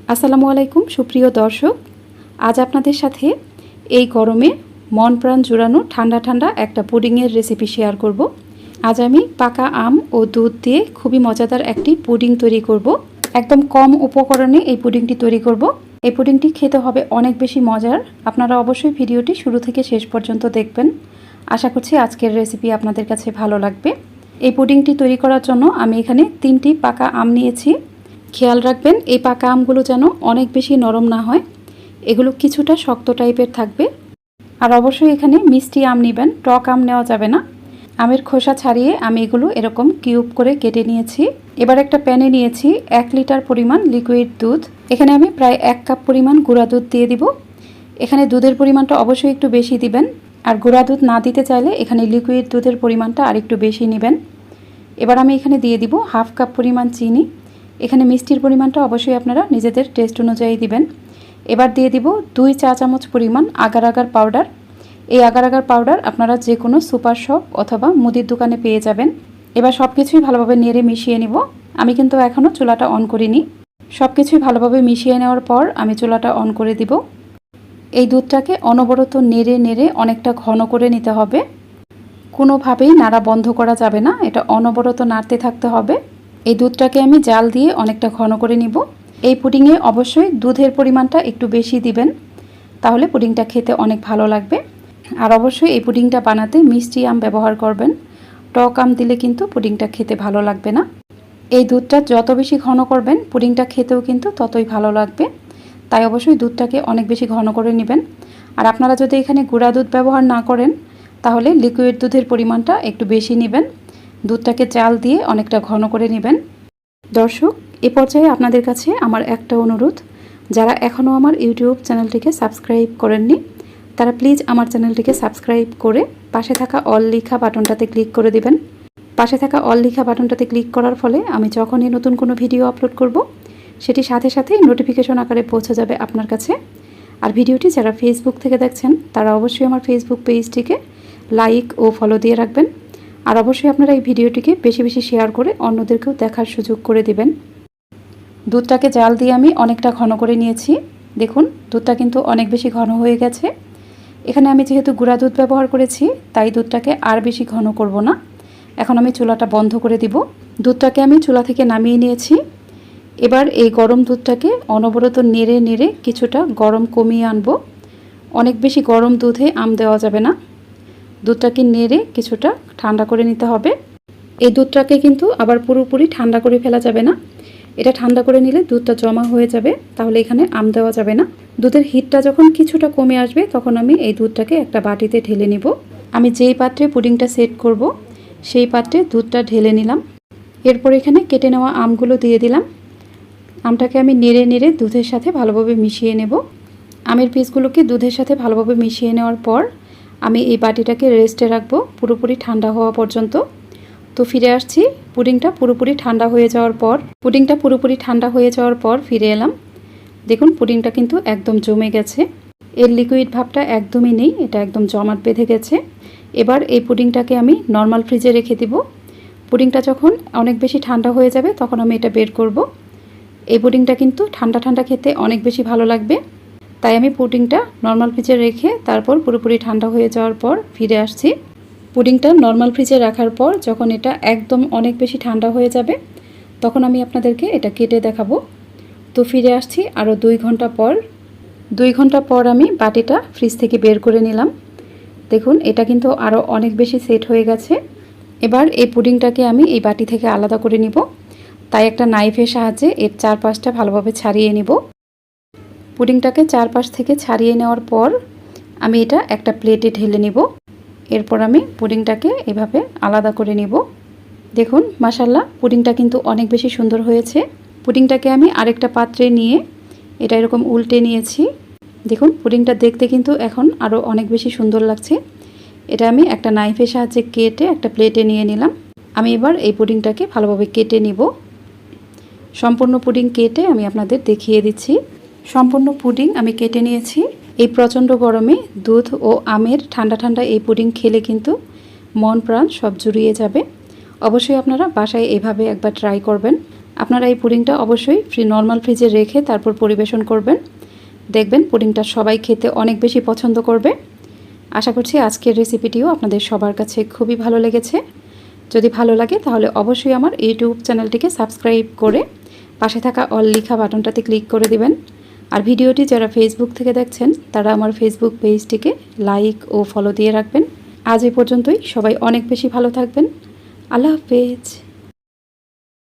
আসসালামু আলাইকুম সুপ্রিয় দর্শক, আজ আপনাদের সাথে এই গরমে মন প্রাণ জুড়ানো ঠান্ডা ঠান্ডা একটা পুডিংয়ের রেসিপি শেয়ার করব। আজ আমি পাকা আম ও দুধ দিয়ে খুবই মজাদার একটি পুডিং তৈরি করব। একদম কম উপকরণে এই পুডিংটি তৈরি করব। এই পুডিংটি খেতে হবে অনেক বেশি মজার। আপনারা অবশ্যই ভিডিওটি শুরু থেকে শেষ পর্যন্ত দেখবেন। আশা করছি আজকের রেসিপি আপনাদের কাছে ভালো লাগবে। এই পুডিংটি তৈরি করার জন্য আমি এখানে 3টি পাকা আম নিয়েছি। খেয়াল রাখবেন এই পাকা আমগুলো যেন অনেক বেশি নরম না হয়, এগুলো কিছুটা শক্ত টাইপের থাকবে। আর অবশ্যই এখানে মিষ্টি আম নেবেন, টক আম নেওয়া যাবে না। আমের খোসা ছাড়িয়ে আমি এগুলো এরকম কিউব করে কেটে নিয়েছি। এবার একটা প্যানে নিয়েছি 1 লিটার পরিমাণ লিকুইড দুধ। এখানে আমি প্রায় 1 কাপ পরিমাণ গুঁড়া দুধ দিয়ে দিব। এখানে দুধের পরিমাণটা অবশ্যই একটু বেশি দিবেন, আর গুঁড়া দুধ না দিতে চাইলে এখানে লিকুইড দুধের পরিমাণটা আর একটু বেশি নেবেন। এবার আমি এখানে দিয়ে দিব 1/2 কাপ পরিমাণ চিনি। এখানে মিষ্টির পরিমাণটা অবশ্যই আপনারা নিজেদের টেস্ট অনুযায়ী দিবেন। এবার দিয়ে দিব 2 চা চামচ পরিমাণ আগার আগার পাউডার। এই আগার আগার পাউডার আপনারা যে কোনো সুপার শপ অথবা মুদির দোকানে পেয়ে যাবেন। এবার সব কিছুই ভালোভাবে নেড়ে মিশিয়ে নিব। আমি কিন্তু এখনও চুলাটা অন করিনি। সব কিছুই ভালোভাবে মিশিয়ে নেওয়ার পর আমি চুলাটা অন করে দিব। এই দুধটাকে অনবরত নেড়ে নেড়ে অনেকটা ঘন করে নিতে হবে। কোনোভাবেই নাড়া বন্ধ করা যাবে না, এটা অনবরত নাড়তে থাকতে হবে। এই দুধটাকে আমি জাল দিয়ে অনেকটা ঘন করে নিব। এই পুডিংয়ে অবশ্যই দুধের পরিমাণটা একটু বেশি দিবেন, তাহলে পুডিংটা খেতে অনেক ভালো লাগবে। আর অবশ্যই এই পুডিংটা বানাতে মিষ্টি আম ব্যবহার করবেন, টক আম দিলে কিন্তু পুডিংটা খেতে ভালো লাগবে না। এই দুধটা যত বেশি ঘন করবেন পুডিংটা খেতেও কিন্তু ততই ভালো লাগবে। তাই অবশ্যই দুধটাকে অনেক বেশি ঘন করে নেবেন। আর আপনারা যদি এখানে গুঁড়া দুধ ব্যবহার না করেন তাহলে লিকুইড দুধের পরিমাণটা একটু বেশি নেবেন। দুধটাকে জাল দিয়ে অনেকটা ঘন করে নেবেন। দর্শক, এ পর্যায়ে আপনাদের কাছে আমার একটা অনুরোধ, যারা এখনও আমার ইউটিউব চ্যানেলটিকে সাবস্ক্রাইব করেননি তারা প্লিজ আমার চ্যানেলটিকে সাবস্ক্রাইব করে পাশে থাকা অল লেখা বাটনটাতে ক্লিক করে দিবেন। পাশে থাকা অল লেখা বাটনটাতে ক্লিক করার ফলে আমি যখনই নতুন কোনো ভিডিও আপলোড করব সেটি সাথে সাথেই নোটিফিকেশন আকারে পৌঁছে যাবে আপনার কাছে। আর ভিডিওটি যারা ফেসবুক থেকে দেখছেন তারা অবশ্যই আমার ফেসবুক পেজটিকে লাইক ও ফলো দিয়ে রাখবেন। আর অবশ্যই আপনারা এই ভিডিওটিকে বেশি বেশি শেয়ার করে অন্যদেরকেও দেখার সুযোগ করে দিবেন। দুধটাকে জাল দিয়ে আমি অনেকটা ঘন করে নিয়েছি। দেখুন দুধটা কিন্তু অনেক বেশি ঘন হয়ে গেছে। এখানে আমি যেহেতু গুঁড়া দুধ ব্যবহার করেছি তাই দুধটাকে আর বেশি ঘন করব না। এখন আমি চুলাটা বন্ধ করে দিব। দুধটাকে আমি চুলা থেকে নামিয়ে নিয়েছি। এবার এই গরম দুধটাকে অনবরত নেড়ে নেড়ে কিছুটা গরম কমিয়ে আনবো। অনেক বেশি গরম দুধে আম দেওয়া যাবে না। দুধটাকে নেড়ে কিছুটা ঠান্ডা করে নিতে হবে। এই দুধটাকে কিন্তু আবার পুরোপুরি ঠান্ডা করে ফেলা যাবে না, এটা ঠান্ডা করে নিলে দুধটা জমা হয়ে যাবে, তাহলে এখানে আম দেওয়া যাবে না। দুধের হিটটা যখন কিছুটা কমে আসবে তখন আমি এই দুধটাকে একটা বাটিতে ঢেলে নিব। আমি যেই পাত্রে পুডিংটা সেট করব সেই পাত্রে দুধটা ঢেলে নিলাম। এরপর এখানে কেটে নেওয়া আমগুলো দিয়ে দিলাম। আমটাকে আমি নেড়ে নেড়ে দুধের সাথে ভালোভাবে মিশিয়ে নেব। আমের পিসগুলোকে দুধের সাথে ভালোভাবে মিশিয়ে নেওয়ার পর আমি এই বাটিটাকে রেস্টে রাখবো পুরোপুরি ঠান্ডা হওয়া পর্যন্ত। তো ফিরে আসছি পুডিংটা পুরোপুরি ঠান্ডা হয়ে যাওয়ার পর ফিরে এলাম। দেখুন পুডিংটা কিন্তু একদম জমে গেছে, এর লিকুইড ভাবটা একদমই নেই, এটা একদম জমাট বেঁধে গেছে। এবার এই পুডিংটাকে আমি নর্মাল ফ্রিজে রেখে দিব। পুডিংটা যখন অনেক বেশি ঠান্ডা হয়ে যাবে তখন আমি এটা বের করব। এই পুডিংটা কিন্তু ঠান্ডা ঠান্ডা খেতে অনেক বেশি ভালো লাগবে। তাই আমি পুডিংটা নর্মাল ফ্রিজে রেখে তারপর পুরোপুরি ঠান্ডা হয়ে যাওয়ার পর ফিরে আসছি। পুডিংটা নর্মাল ফ্রিজে রাখার পর যখন এটা একদম অনেক বেশি ঠান্ডা হয়ে যাবে তখন আমি আপনাদেরকে এটা কেটে দেখাবো। তো ফিরে আসছি আরও 2 ঘন্টা পর। 2 ঘন্টা পর আমি বাটিটা ফ্রিজ থেকে বের করে নিলাম। দেখুন এটা কিন্তু আরও অনেক বেশি সেট হয়ে গেছে। এবার এই পুডিংটাকে আমি এই বাটি থেকে আলাদা করে নিব। তাই একটা নাইফের সাহায্যে এর চারপাশটা ভালোভাবে ছাড়িয়ে নিব। পুডিংটাকে চারপাশ থেকে ছাড়িয়ে নেওয়ার পর আমি এটা একটা প্লেটে ঢেলে নিব। এরপর আমি পুডিংটাকে এভাবে আলাদা করে নিব। দেখুন মাশাআল্লাহ পুডিংটা কিন্তু অনেক বেশি সুন্দর হয়েছে। পুডিংটাকে আমি আরেকটা পাত্রে নিয়ে এটা এরকম উল্টে নিয়েছি। দেখুন পুডিংটা দেখতে কিন্তু এখন আরও অনেক বেশি সুন্দর লাগছে। এটা আমি একটা নাইফের সাহায্যে কেটে একটা প্লেটে নিয়ে নিলাম। আমি এবার এই পুডিংটাকে ভালোভাবে কেটে নিব। সম্পূর্ণ পুডিং কেটে আমি আপনাদের দেখিয়ে দিচ্ছি। সম্পূর্ণ পুডিং আমি কেটে নিয়েছি। এই প্রচণ্ড গরমে দুধ ও আমের ঠান্ডা ঠান্ডা এই পুডিং খেলে কিন্তু মন প্রাণ সব জুড়িয়ে যাবে। অবশ্যই আপনারা বাসায় এভাবে একবার ট্রাই করবেন। আপনারা এই পুডিংটা অবশ্যই নর্মাল ফ্রিজে রেখে তারপর পরিবেশন করবেন। দেখবেন পুডিংটা সবাই খেতে অনেক বেশি পছন্দ করবে। আশা করছি আজকের রেসিপিটিও আপনাদের সবার কাছে খুবই ভালো লেগেছে। যদি ভালো লাগে তাহলে অবশ্যই আমার ইউটিউব চ্যানেলটিকে সাবস্ক্রাইব করে পাশে থাকা অল লেখা বাটনটাতে ক্লিক করে দিবেন। আর ভিডিওটি যারা ফেসবুক থেকে দেখছেন তারা আমার ফেসবুক পেজটিকে লাইক ও ফলো দিয়ে রাখবেন। আজ এই পর্যন্তই। সবাই অনেক বেশি ভালো থাকবেন। আল্লাহ হাফেজ।